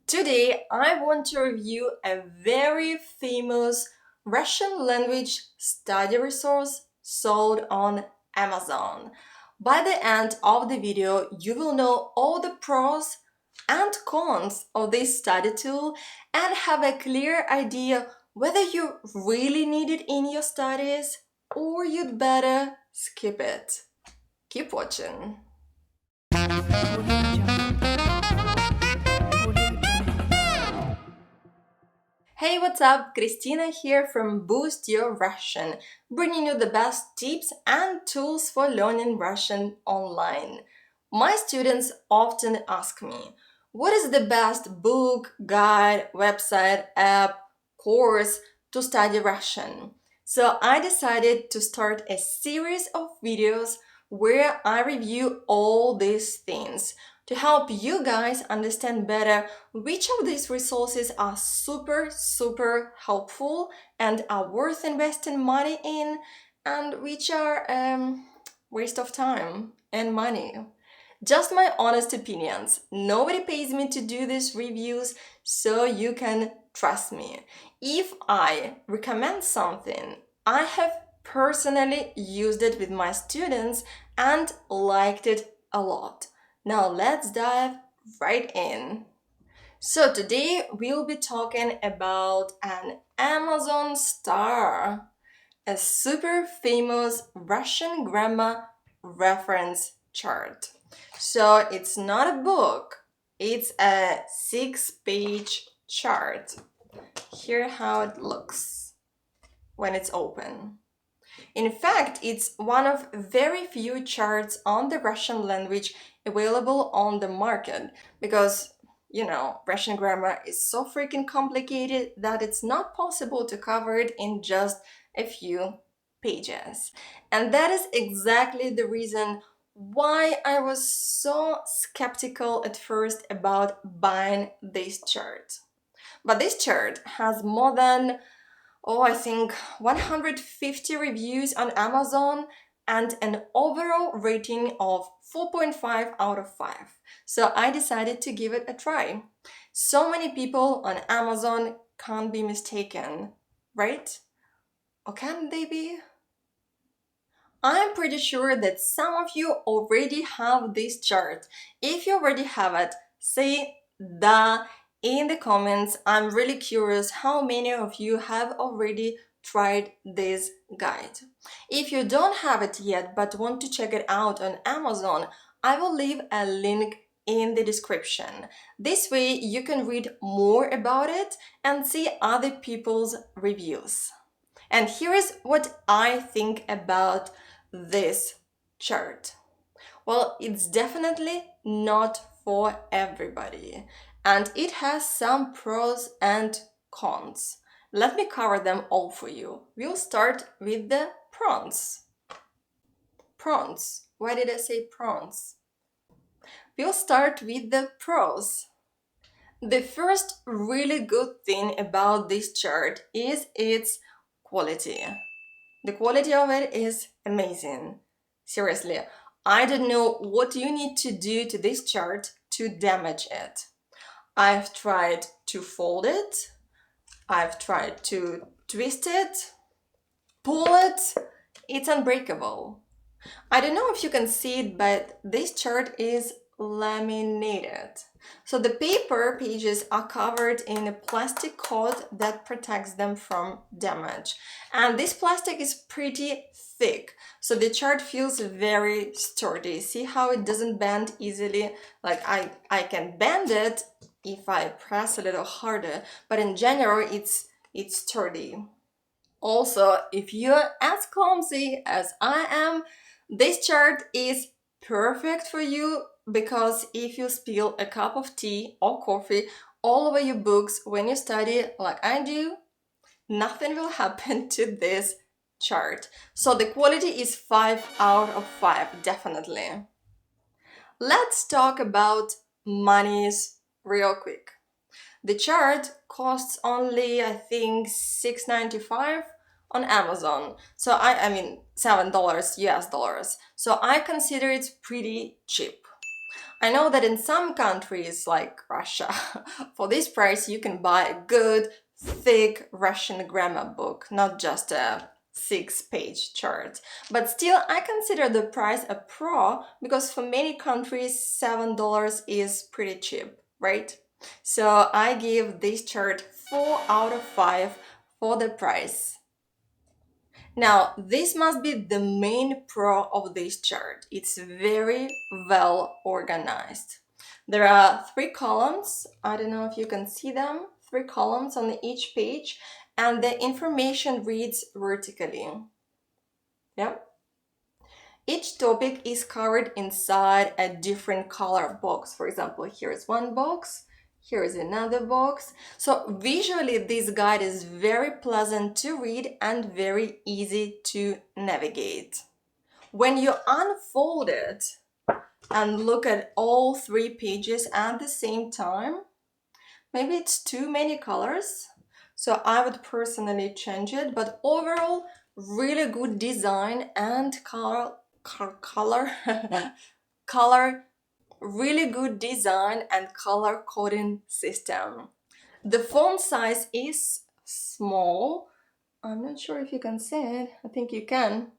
Today, I want to review a very famous Russian language study resource sold on Amazon. By the end of the video, you will know all the pros and cons of this study tool and have a clear idea whether you really need it in your studies or you'd better skip it. Keep watching. Hey, what's up? Christina here from Boost Your Russian, bringing you the best tips and tools for learning Russian online. My students often ask me, what is the best book, guide, website, app, course to study Russian? So I decided to start a series of videos where I review all these things to help you guys understand better which of these resources are super helpful and are worth investing money in, and which are waste of time and money. Just my honest opinions. Nobody pays me to do these reviews, so you can trust me. If I recommend something, I have personally used it with my students and liked it a lot. Now let's dive right in. So today we'll be talking about an Amazon star, a super famous Russian grammar reference chart. So it's not a book, it's a 6-page chart. Here how it looks when it's open. In fact, it's one of very few charts on the Russian language available on the market because, Russian grammar is so freaking complicated that it's not possible to cover it in just a few pages. And that is exactly the reason why I was so skeptical at first about buying this chart. But this chart has more than I think 150 reviews on Amazon and an overall rating of 4.5 out of 5. So I decided to give it a try. So many people on Amazon can't be mistaken, right? Or can they be? I'm pretty sure that some of you already have this chart. If you already have it, say "da" in the comments. I'm really curious how many of you have already tried this guide. If you don't have it yet but want to check it out on Amazon, I will leave a link in the description. This way you can read more about it and see other people's reviews. And here is what I think about this chart. Well, it's definitely not for everybody, and it has some pros and cons. Let me cover them all for you. We'll start with the pros. Pros. Why did I say pros? We'll start with the pros. The first really good thing about this chart is its quality. The quality of it is amazing. Seriously, I don't know what you need to do to this chart to damage it. I've tried to fold it, I've tried to twist it, pull it, it's unbreakable. I don't know if you can see it, but this chart is laminated. So the paper pages are covered in a plastic coat that protects them from damage. And this plastic is pretty thick, so the chart feels very sturdy. See how it doesn't bend easily? Like I can bend it if I press a little harder, but in general it's sturdy. Also, if you're as clumsy as I am, this chart is perfect for you because if you spill a cup of tea or coffee all over your books when you study like I do, nothing will happen to this chart. So the quality is 5 out of 5, definitely. Let's talk about monies real quick. The chart costs only, I think, $6.95 on Amazon. So I mean $7 US dollars. So I consider it pretty cheap. I know that in some countries like Russia, for this price you can buy a good, thick Russian grammar book, not just a 6-page chart. But still, I consider the price a pro because for many countries, $7 is pretty cheap, right? So I give this chart 4 out of 5 for the price. Now, this must be the main pro of this chart. It's very well organized. There are 3 columns. I don't know if you can see them. 3 columns on each page, and the information reads vertically. Yeah. Each topic is covered inside a different color box. For example, here is one box, here is another box. So visually, this guide is very pleasant to read and very easy to navigate. When you unfold it and look at all 3 pages at the same time, maybe it's too many colors. So I would personally change it, but overall, really good design and color, really good design and color coding system. The font size is small. I'm not sure if you can see it. I think you can.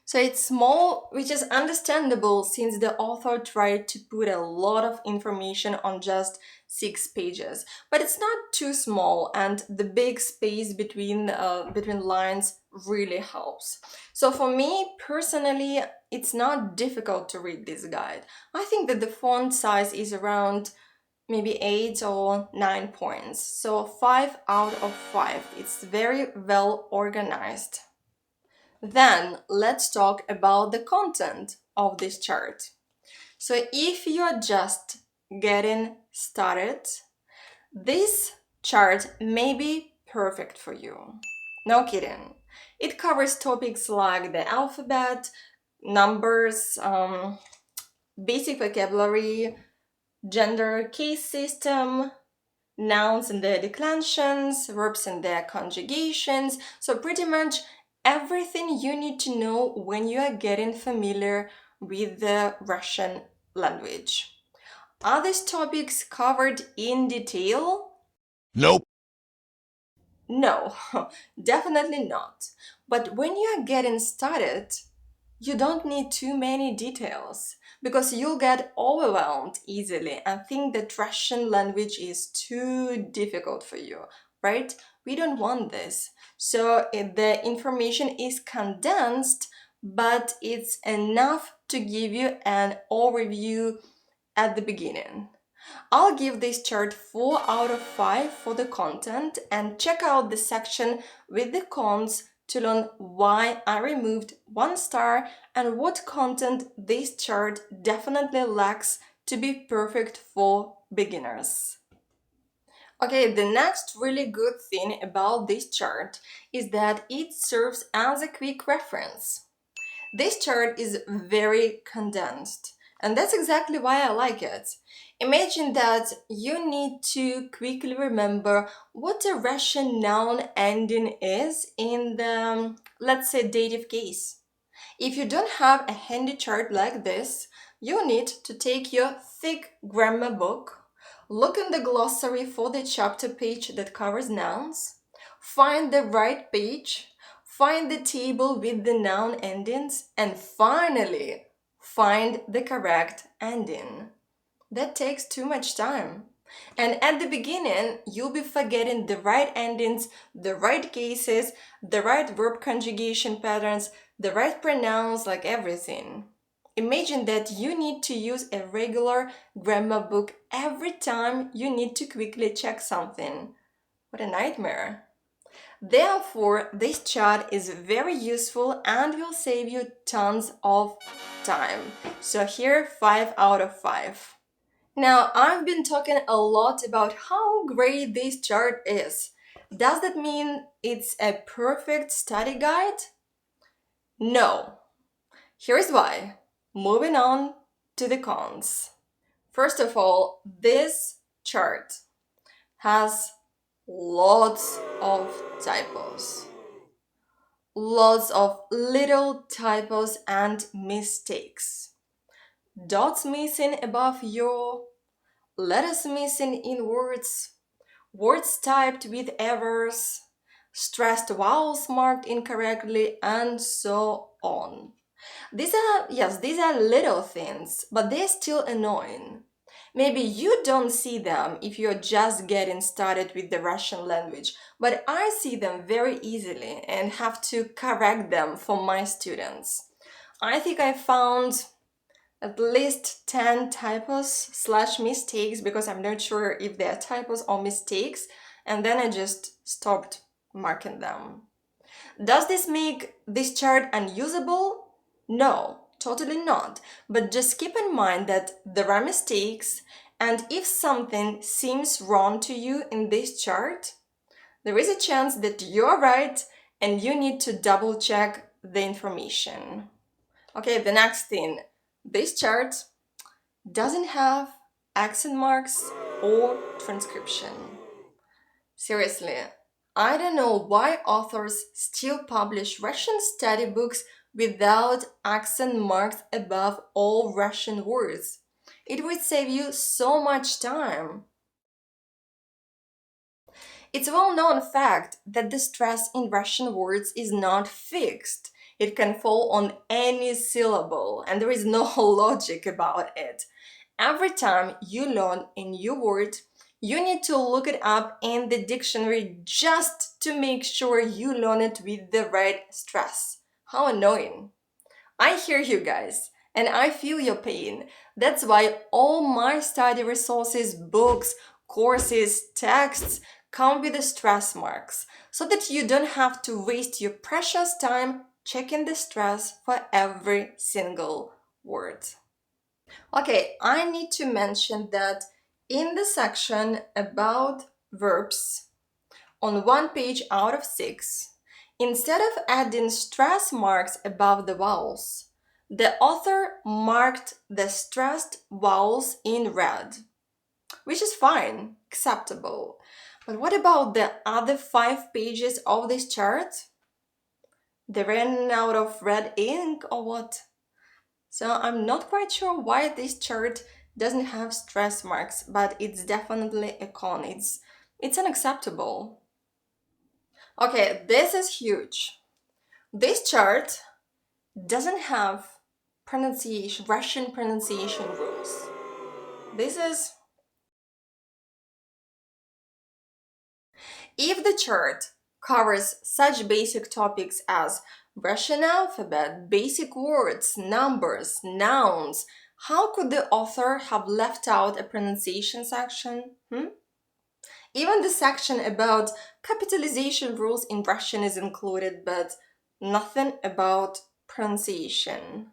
So it's small, which is understandable since the author tried to put a lot of information on just 6 pages. But it's not too small, and the big space between lines really helps. So for me personally, it's not difficult to read this guide. I think that the font size is around maybe 8 or 9 points. So 5 out of 5. It's very well organized. Then let's talk about the content of this chart. So if you are just getting started, this chart may be perfect for you. No kidding. It covers topics like the alphabet, numbers, basic vocabulary, gender case system, nouns and their declensions, verbs and their conjugations. So pretty much everything you need to know when you are getting familiar with the Russian language. Are these topics covered in detail? Nope. No, definitely not. But when you are getting started, you don't need too many details because you'll get overwhelmed easily and think that Russian language is too difficult for you, right? We don't want this. So the information is condensed, but it's enough to give you an overview at the beginning. I'll give this chart 4 out of 5 for the content, and check out the section with the cons to learn why I removed 1 star and what content this chart definitely lacks to be perfect for beginners. Okay, the next really good thing about this chart is that it serves as a quick reference. This chart is very condensed, and that's exactly why I like it. Imagine that you need to quickly remember what a Russian noun ending is in the, let's say, dative case. If you don't have a handy chart like this, you need to take your thick grammar book, look in the glossary for the chapter page that covers nouns, find the right page, find the table with the noun endings, and finally, find the correct ending. That takes too much time. And at the beginning, you'll be forgetting the right endings, the right cases, the right verb conjugation patterns, the right pronouns, like everything. Imagine that you need to use a regular grammar book every time you need to quickly check something. What a nightmare. Therefore, this chart is very useful and will save you tons of time. So here, 5 out of 5. Now, I've been talking a lot about how great this chart is. Does that mean it's a perfect study guide? No. Here's why. Moving on to the cons. First of all, this chart has lots of typos. Lots of little typos and mistakes. dots missing above your, letters missing in words, words typed with errors, stressed vowels marked incorrectly, and so on. These are little things, but they're still annoying. Maybe you don't see them if you're just getting started with the Russian language, but I see them very easily and have to correct them for my students. I think I found at least 10 typos slash mistakes because I'm not sure if they're typos or mistakes, and then I just stopped marking them. Does this make this chart unusable? No, totally not. But just keep in mind that there are mistakes, and if something seems wrong to you in this chart, there is a chance that you're right and you need to double check the information. Okay, the next thing. This chart doesn't have accent marks or transcription. Seriously, I don't know why authors still publish Russian study books without accent marks above all Russian words. It would save you so much time. It's a well-known fact that the stress in Russian words is not fixed. It can fall on any syllable, and there is no logic about it. Every time you learn a new word, you need to look it up in the dictionary just to make sure you learn it with the right stress. How annoying. I hear you guys, and I feel your pain. That's why all my study resources, books, courses, texts come with the stress marks, so that you don't have to waste your precious time checking the stress for every single word. Okay, I need to mention that in the section about verbs, on one page out of 6, instead of adding stress marks above the vowels, the author marked the stressed vowels in red, which is fine, acceptable. But what about the other 5 pages of this chart? They ran out of red ink or what? So I'm not quite sure why this chart doesn't have stress marks, but it's definitely a con. It's unacceptable. Okay, this is huge. This chart doesn't have Russian pronunciation rules. This is If the chart covers such basic topics as Russian alphabet, basic words, numbers, nouns, how could the author have left out a pronunciation section? Even the section about capitalization rules in Russian is included, but nothing about pronunciation.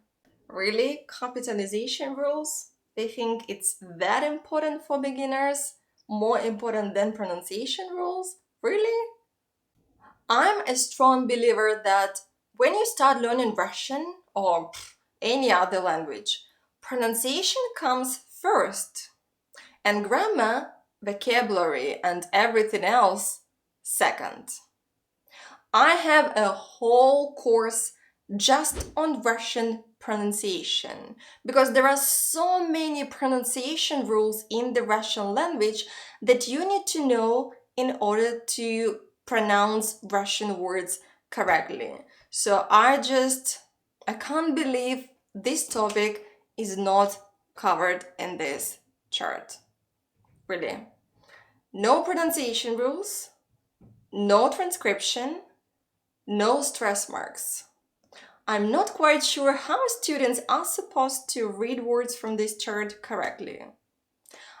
Really? Capitalization rules? They think it's that important for beginners? More important than pronunciation rules? Really? I'm a strong believer that when you start learning Russian or any other language, pronunciation comes first, and grammar, vocabulary, and everything else second. I have a whole course just on Russian pronunciation because there are so many pronunciation rules in the Russian language that you need to know in order to pronounce Russian words correctly. So I can't believe this topic is not covered in this chart. Really. No pronunciation rules, no transcription, no stress marks. I'm not quite sure how students are supposed to read words from this chart correctly.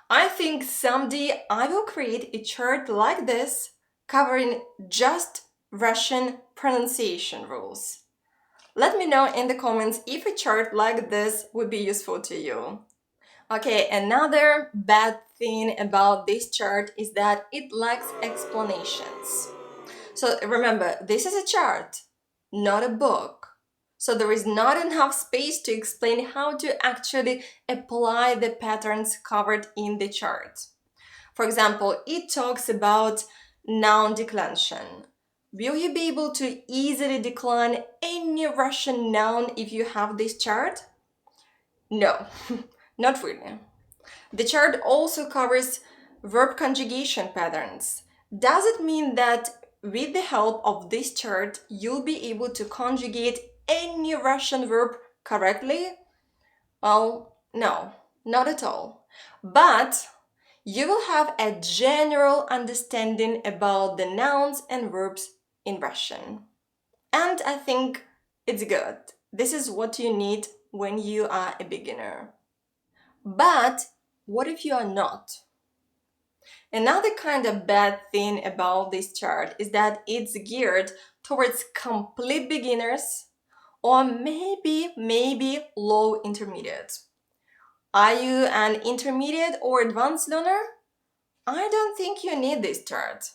I think someday I will create a chart like this covering just Russian pronunciation rules. Let me know in the comments if a chart like this would be useful to you. Okay, another bad thing about this chart is that it lacks explanations. So remember, this is a chart, not a book. So there is not enough space to explain how to actually apply the patterns covered in the chart. For example, it talks about noun declension. Will you be able to easily decline any Russian noun if you have this chart? No, not really. The chart also covers verb conjugation patterns. Does it mean that with the help of this chart, you'll be able to conjugate any Russian verb correctly? Well, no, not at all. But you will have a general understanding about the nouns and verbs in Russian. And I think it's good. This is what you need when you are a beginner. But what if you are not? Another kind of bad thing about this chart is that it's geared towards complete beginners or maybe low intermediate. Are you an intermediate or advanced learner? I don't think you need this chart.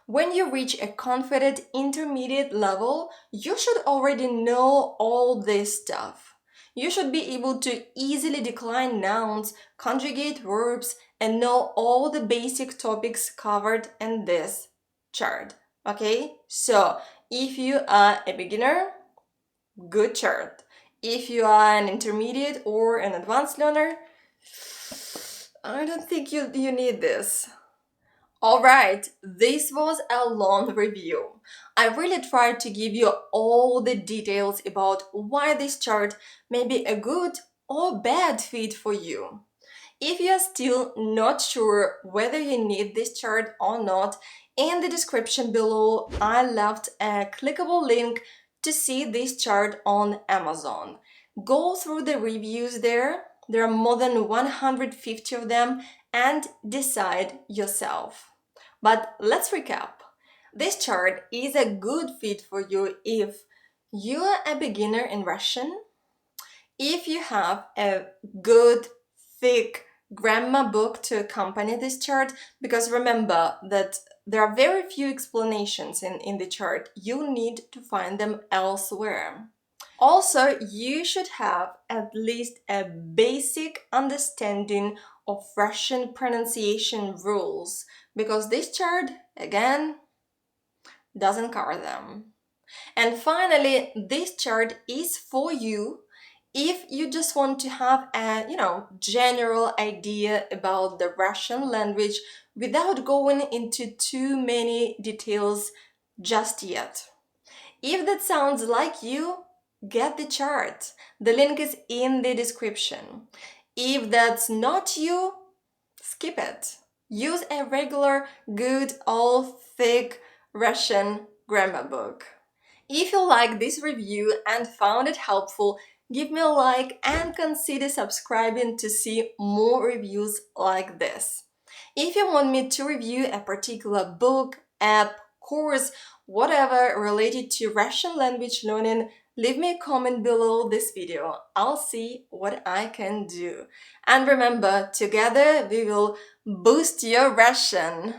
When you reach a confident intermediate level, you should already know all this stuff. You should be able to easily decline nouns, conjugate verbs, and know all the basic topics covered in this chart. Okay? So, if you are a beginner, good chart. If you are an intermediate or an advanced learner, I don't think you need this. Alright, this was a long review. I really tried to give you all the details about why this chart may be a good or bad fit for you. If you are still not sure whether you need this chart or not, in the description below I left a clickable link to see this chart on Amazon. Go through the reviews there. There are more than 150 of them and decide yourself. But let's recap. This chart is a good fit for you if you are a beginner in Russian, if you have a good, thick grammar book to accompany this chart, because remember that there are very few explanations in the chart. You need to find them elsewhere. Also, you should have at least a basic understanding of Russian pronunciation rules, because this chart, again, doesn't cover them. And finally, this chart is for you if you just want to have a, general idea about the Russian language without going into too many details just yet. If that sounds like you, get the chart. The link is in the description. If that's not you, skip it. Use a regular, good, old, thick Russian grammar book. If you like this review and found it helpful, give me a like and consider subscribing to see more reviews like this. If you want me to review a particular book, app, course, whatever related to Russian language learning, leave me a comment below this video. I'll see what I can do. And remember, together we will boost your Russian.